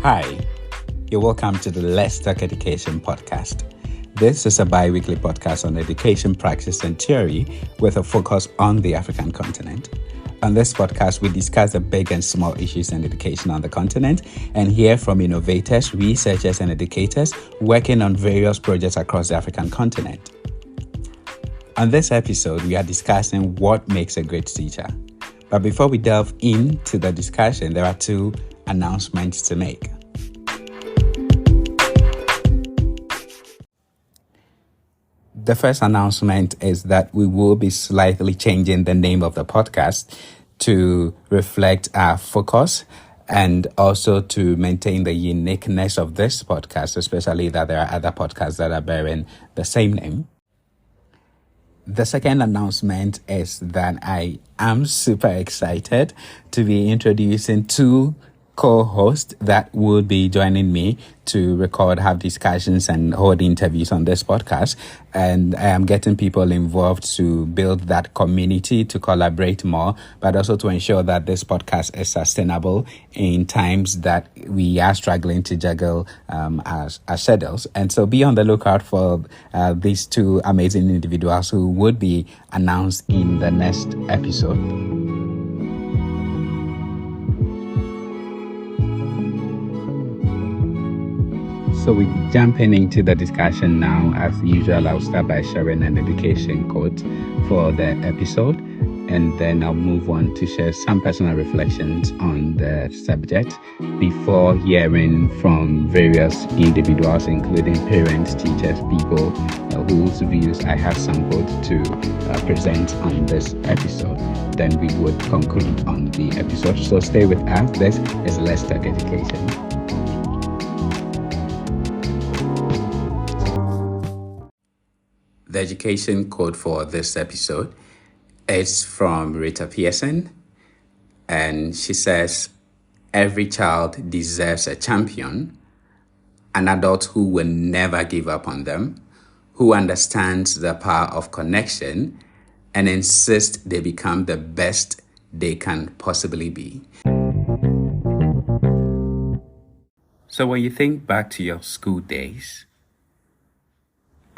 Hi, you're welcome to the Let's Talk Education podcast. This is a bi-weekly podcast on education practice and theory with a focus on the African continent. On this podcast, we discuss the big and small issues in education on the continent and hear from innovators, researchers, and educators working on various projects across the African continent. On this episode, we are discussing what makes a great teacher. But before we delve into the discussion, there are two announcements to make. The first announcement is that we will be slightly changing the name of the podcast to reflect our focus and also to maintain the uniqueness of this podcast, especially that there are other podcasts that are bearing the same name. The second announcement is that I am super excited to be introducing two co-hosts that will be joining me to record, have discussions, and hold interviews on this podcast. And I am getting people involved to build that community, to collaborate more, but also to ensure that this podcast is sustainable in times that we are struggling to juggle our schedules. And so be on the lookout for these two amazing individuals who would be announced in the next episode. So we're jumping into the discussion now. As usual, I'll start by sharing an education quote for the episode, and then I'll move on to share some personal reflections on the subject before hearing from various individuals, including parents, teachers, people whose views I have sampled to present on this episode. Then we would conclude on the episode. So stay with us. This is Let's Talk Education. The education quote for this episode is from Rita Pierson, and she says, "Every child deserves a champion, an adult who will never give up on them, who understands the power of connection and insists they become the best they can possibly be." So when you think back to your school days,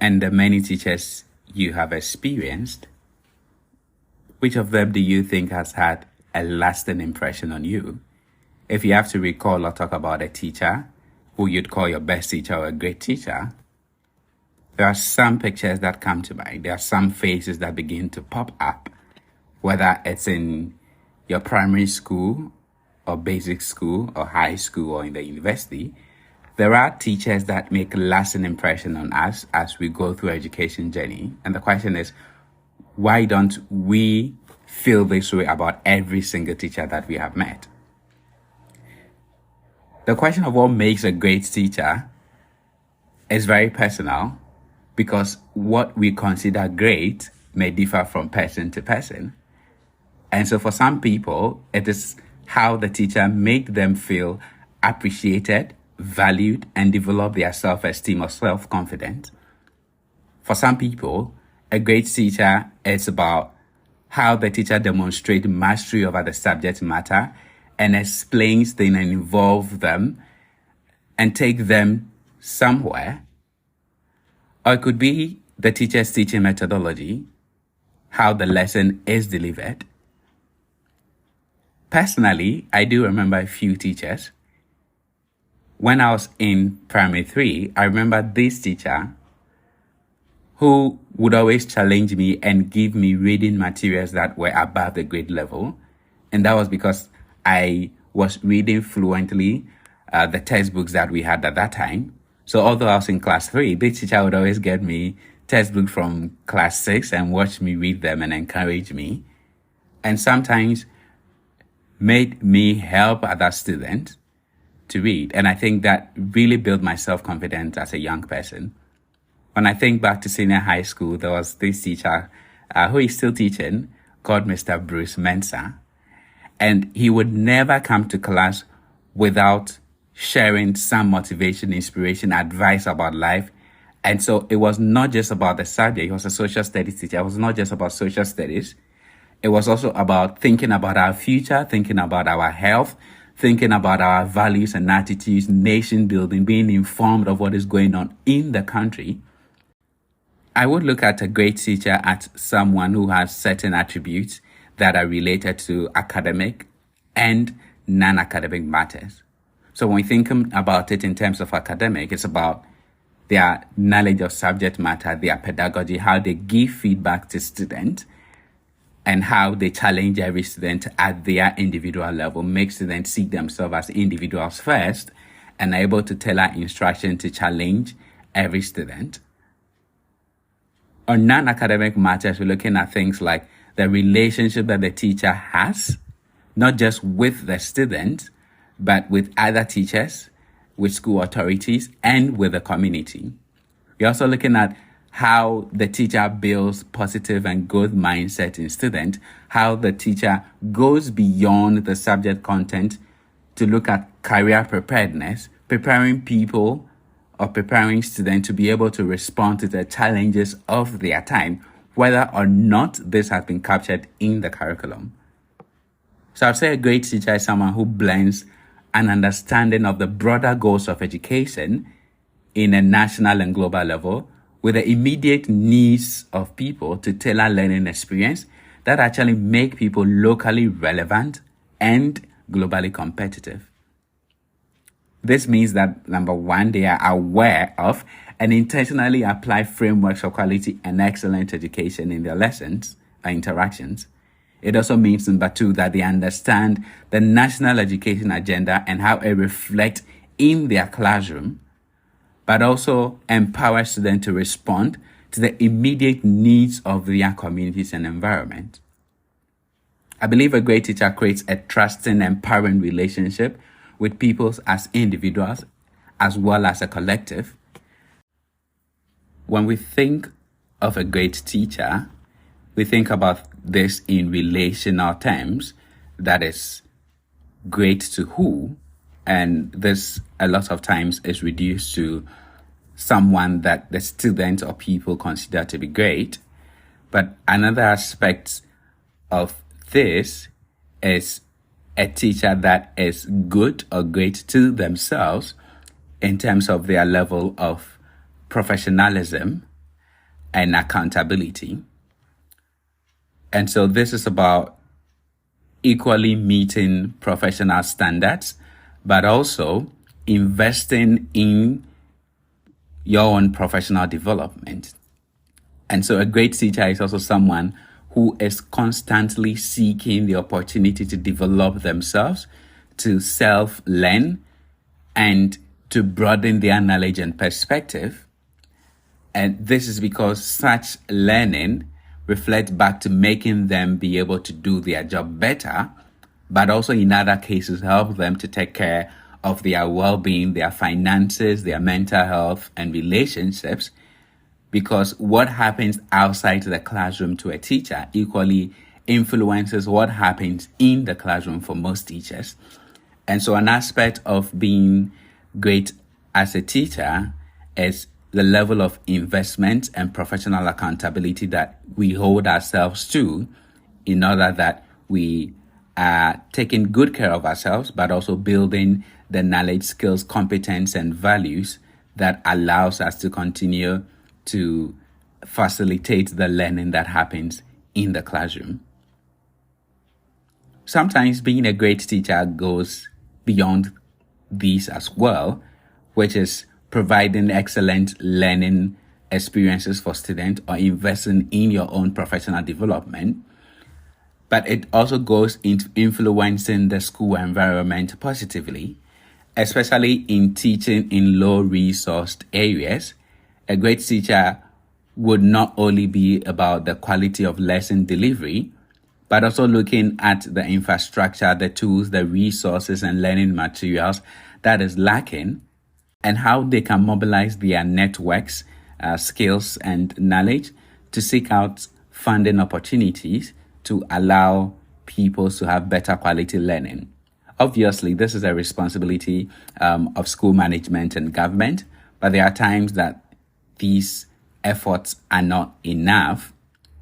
and the many teachers you have experienced, which of them do you think has had a lasting impression on you? If you have to recall or talk about a teacher who you'd call your best teacher or a great teacher, there are some pictures that come to mind. There are some faces that begin to pop up, whether it's in your primary school or basic school or high school or in the university. There are teachers that make a lasting impression on us as we go through education journey. And the question is, why don't we feel this way about every single teacher that we have met? The question of what makes a great teacher is very personal, because what we consider great may differ from person to person. And so for some people, it is how the teacher made them feel appreciated, valued, and develop their self-esteem or self-confidence. For some people, a great teacher is about how the teacher demonstrates mastery over the subject matter and explains things and involve them and take them somewhere. Or it could be the teacher's teaching methodology, how the lesson is delivered. Personally, I do remember a few teachers. When I was in primary 3, I remember this teacher who would always challenge me and give me reading materials that were above the grade level. And that was because I was reading fluently the textbooks that we had at that time. So although I was in class 3, this teacher would always get me textbooks from class 6 and watch me read them and encourage me. And sometimes made me help other students to read. And I think that really built my self-confidence as a young person. When I think back to senior high school, there was this teacher who is still teaching, called Mr. Bruce Mensah. And he would never come to class without sharing some motivation, inspiration, advice about life. And so it was not just about the subject. He was a social studies teacher. It was not just about social studies. It was also about thinking about our future, thinking about our health, thinking about our values and attitudes, nation building, being informed of what is going on in the country, I would look at a great teacher as someone who has certain attributes that are related to academic and non-academic matters. So when we think about it in terms of academic, it's about their knowledge of subject matter, their pedagogy, how they give feedback to students, and how they challenge every student at their individual level, make students see themselves as individuals first, and are able to tailor instruction to challenge every student. On non-academic matters, we're looking at things like the relationship that the teacher has, not just with the student, but with other teachers, with school authorities, and with the community. We're also looking at how the teacher builds positive and growth mindset in students, how the teacher goes beyond the subject content to look at career preparedness, preparing people or preparing students to be able to respond to the challenges of their time, whether or not this has been captured in the curriculum. So I'd say a great teacher is someone who blends an understanding of the broader goals of education in a national and global level with the immediate needs of people to tailor learning experience that actually make people locally relevant and globally competitive. This means that, number one, they are aware of and intentionally apply frameworks of quality and excellent education in their lessons and interactions. It also means, number two, that they understand the national education agenda and how it reflects in their classroom, but also empower students to respond to the immediate needs of their communities and environment. I believe a great teacher creates a trusting, empowering relationship with people as individuals as well as a collective. When we think of a great teacher, we think about this in relational terms, that is, great to who, and this a lot of times is reduced to someone that the student or people consider to be great. But another aspect of this is a teacher that is good or great to themselves in terms of their level of professionalism and accountability. And so this is about equally meeting professional standards, but also investing in your own professional development. And so a great teacher is also someone who is constantly seeking the opportunity to develop themselves, to self-learn, and to broaden their knowledge and perspective. And this is because such learning reflects back to making them be able to do their job better, but also in other cases help them to take care of their well-being, their finances, their mental health, and relationships. Because what happens outside the classroom to a teacher equally influences what happens in the classroom for most teachers. And so an aspect of being great as a teacher is the level of investment and professional accountability that we hold ourselves to in order that we are taking good care of ourselves, but also building the knowledge, skills, competence, and values that allows us to continue to facilitate the learning that happens in the classroom. Sometimes being a great teacher goes beyond these as well, which is providing excellent learning experiences for students or investing in your own professional development. But it also goes into influencing the school environment positively, especially in teaching in low-resourced areas. A great teacher would not only be about the quality of lesson delivery, but also looking at the infrastructure, the tools, the resources, and learning materials that is lacking, and how they can mobilize their networks, skills, and knowledge to seek out funding opportunities to allow people to have better quality learning. Obviously, this is a responsibility of school management and government, but there are times that these efforts are not enough.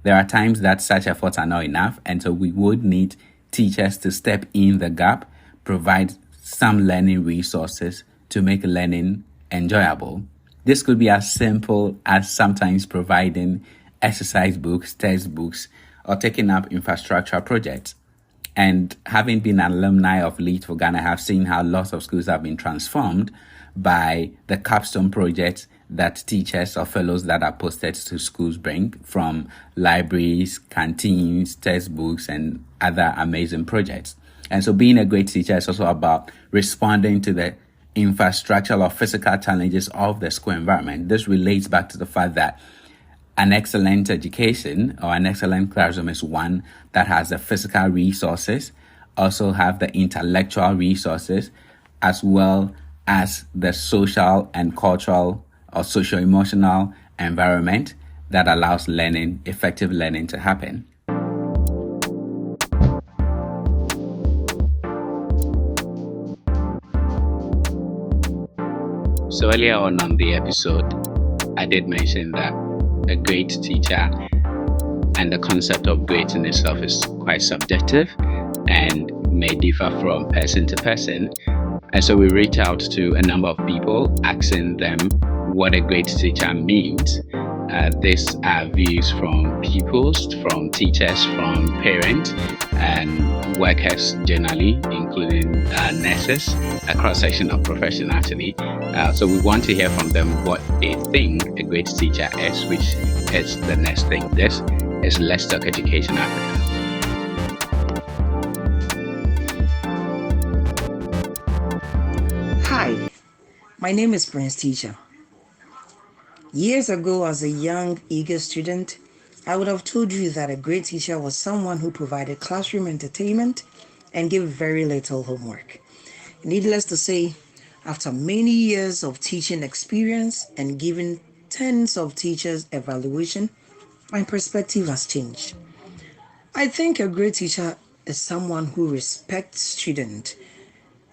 There are times that such efforts are not enough, and so we would need teachers to step in the gap, provide some learning resources to make learning enjoyable. This could be as simple as sometimes providing exercise books, textbooks, or taking up infrastructure projects. And having been an alumni of Lead for Ghana, I have seen how lots of schools have been transformed by the capstone projects that teachers or fellows that are posted to schools bring, from libraries, canteens, textbooks, and other amazing projects. And so being a great teacher is also about responding to the infrastructural or physical challenges of the school environment. This relates back to the fact that an excellent education or an excellent classroom is one that has the physical resources, also have the intellectual resources, as well as the social and cultural or socio-emotional environment that allows learning, effective learning, to happen. So earlier on the episode, I did mention that a great teacher and the concept of great in itself is quite subjective and may differ from person to person. And so we reach out to a number of people asking them what a great teacher means. These are views from pupils, from teachers, from parents, and workers generally, including nurses, a cross-section of profession actually. So we want to hear from them what they think a great teacher is, which is the next thing. This is Let's Talk Education Africa. Hi, my name is Prince Teacher. Years ago, as a young, eager student, I would have told you that a great teacher was someone who provided classroom entertainment and gave very little homework. Needless to say, after many years of teaching experience and giving tens of teachers evaluation, my perspective has changed. I think a great teacher is someone who respects students.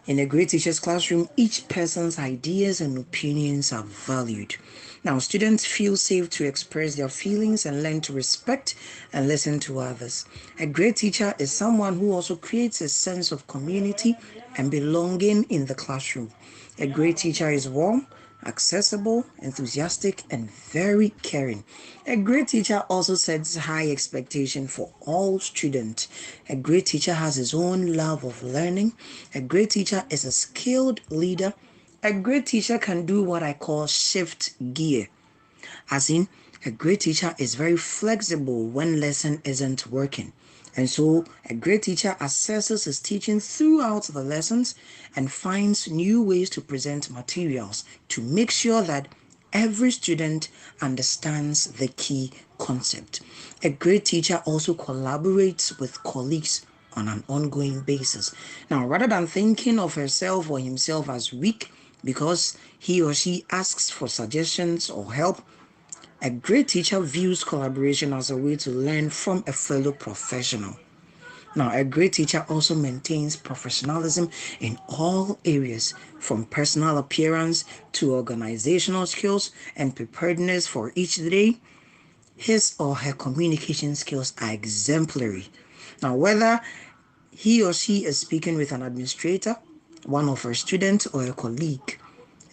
In a great teacher's classroom, each person's ideas and opinions are valued. Now, students feel safe to express their feelings and learn to respect and listen to others. A great teacher is someone who also creates a sense of community and belonging in the classroom. A great teacher is warm, accessible, enthusiastic, and very caring. A great teacher also sets high expectation for all students. A great teacher has his own love of learning. A great teacher is a skilled leader. A great teacher can do what I call shift gear. As in, a great teacher is very flexible when lesson isn't working. And so a great teacher assesses his teaching throughout the lessons and finds new ways to present materials to make sure that every student understands the key concept. A great teacher also collaborates with colleagues on an ongoing basis. Now, rather than thinking of herself or himself as weak because he or she asks for suggestions or help, a great teacher views collaboration as a way to learn from a fellow professional. Now, a great teacher also maintains professionalism in all areas, from personal appearance to organizational skills and preparedness for each day. His or her communication skills are exemplary. Now, whether he or she is speaking with an administrator, one of her students, or a colleague,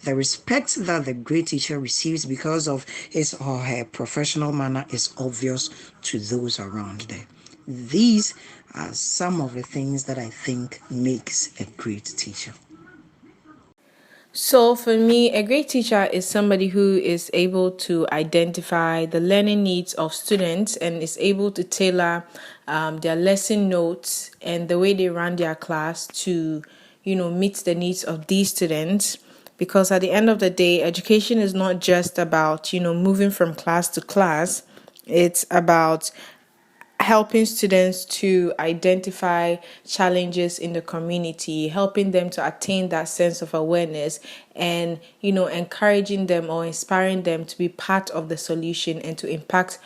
the respect that the great teacher receives because of his or her professional manner is obvious to those around them. These are some of the things that I think makes a great teacher. So for me, a great teacher is somebody who is able to identify the learning needs of students and is able to tailor their lesson notes and the way they run their class to, meet the needs of these students. Because at the end of the day, education is not just about, moving from class to class. It's about helping students to identify challenges in the community, helping them to attain that sense of awareness, and encouraging them or inspiring them to be part of the solution and to impact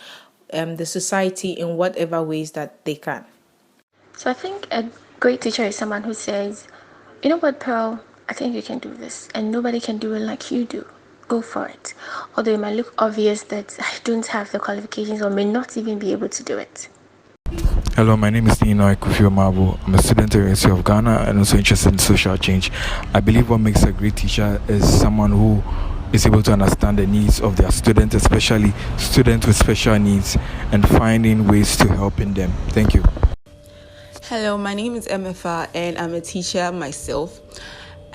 the society in whatever ways that they can. So I think a great teacher is someone who says, you know what, Pearl, I think you can do this, and nobody can do it like you do. Go for it. Although it might look obvious that I don't have the qualifications or may not even be able to do it. Hello, my name is Nino, Ekufio Mabu. I'm a student at the University of Ghana and also interested in social change. I believe what makes a great teacher is someone who is able to understand the needs of their students, especially students with special needs, and finding ways to help in them. Thank you. Hello, my name is Emefa and I'm a teacher myself.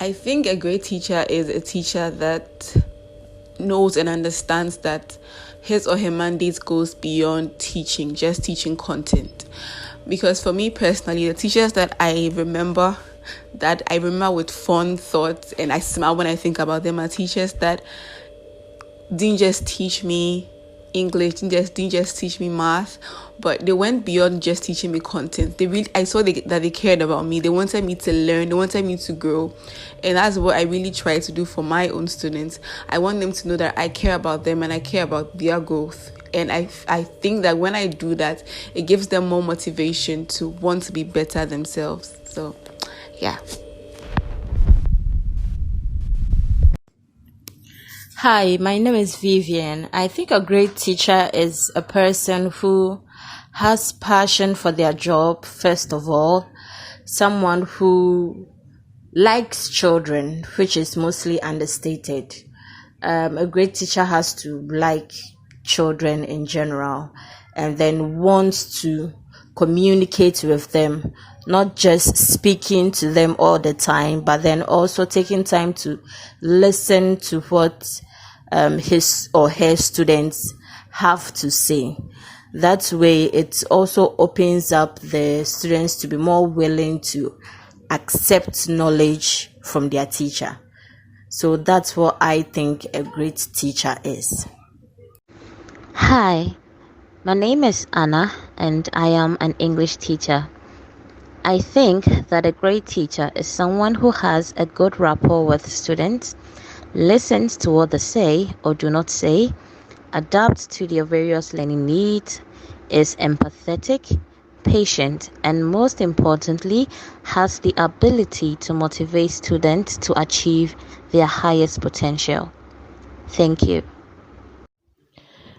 I think a great teacher is a teacher that knows and understands that his or her mandate goes beyond teaching, just teaching content. Because for me personally, the teachers that I remember with fond thoughts and I smile when I think about them are teachers that didn't just teach me English, didn't just teach me math, but they went beyond just teaching me content. I saw that they cared about me. They wanted me to learn. They wanted me to grow. And that's what I really try to do for my own students. I want them to know that I care about them and I care about their growth. And I think that when I do that, it gives them more motivation to want to be better themselves. So, yeah. Hi, my name is Vivian. I think a great teacher is a person who has passion for their job, first of all. Someone who likes children, which is mostly understated. A great teacher has to like children in general and then wants to communicate with them, not just speaking to them all the time, but then also taking time to listen to what his or her students have to say. That way, it also opens up the students to be more willing to accept knowledge from their teacher. So that's what I think a great teacher is. Hi, my name is Anna and I am an English teacher. I think that a great teacher is someone who has a good rapport with students, listens to what they say or do not say, adapts to their various learning needs, is empathetic, patient, and most importantly, has the ability to motivate students to achieve their highest potential. Thank you.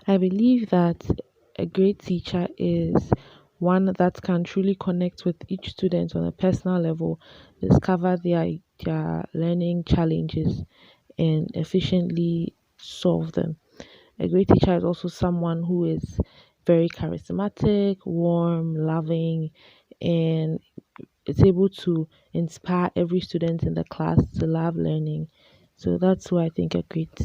I believe that a great teacher is one that can truly connect with each student on a personal level, discover their learning challenges, and efficiently solve them. A great teacher is also someone who is very charismatic, warm, loving, and is able to inspire every student in the class to love learning. So that's who I think a great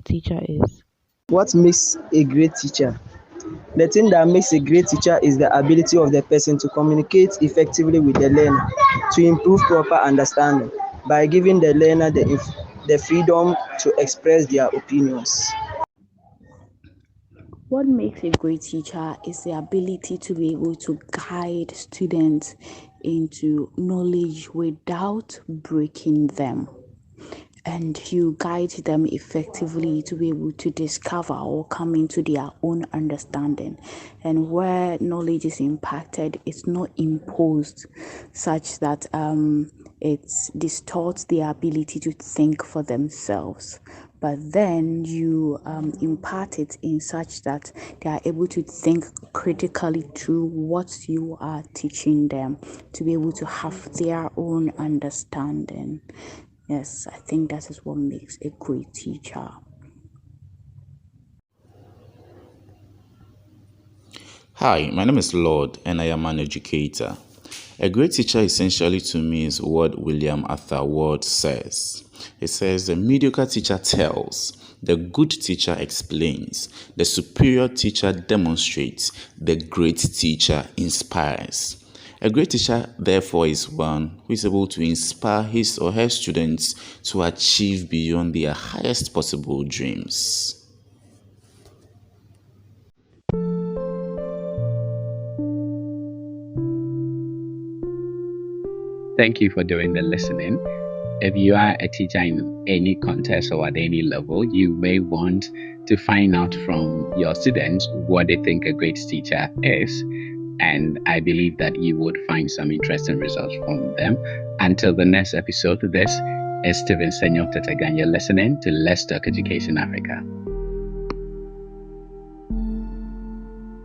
teacher is. What makes a great teacher? The thing that makes a great teacher is the ability of the person to communicate effectively with the learner to improve proper understanding by giving the learner the freedom to express their opinions. What makes a great teacher is the ability to be able to guide students into knowledge without breaking them. And you guide them effectively to be able to discover or come into their own understanding. And where knowledge is impacted, it's not imposed such that it distorts their ability to think for themselves. But then you impart it in such that they are able to think critically through what you are teaching them to be able to have their own understanding. Yes, I think that is what makes a great teacher. Hi, my name is Lord and I am an educator. A great teacher essentially to me is what William Arthur Ward says. He says the mediocre teacher tells, the good teacher explains, the superior teacher demonstrates, the great teacher inspires. A great teacher, therefore, is one who is able to inspire his or her students to achieve beyond their highest possible dreams. Thank you for doing the listening. If you are a teacher in any contest or at any level, you may want to find out from your students what they think a great teacher is. And I believe that you would find some interesting results from them. Until the next episode, this is Stephen Senyo Tettegah, and you're listening to Let's Talk Education Africa.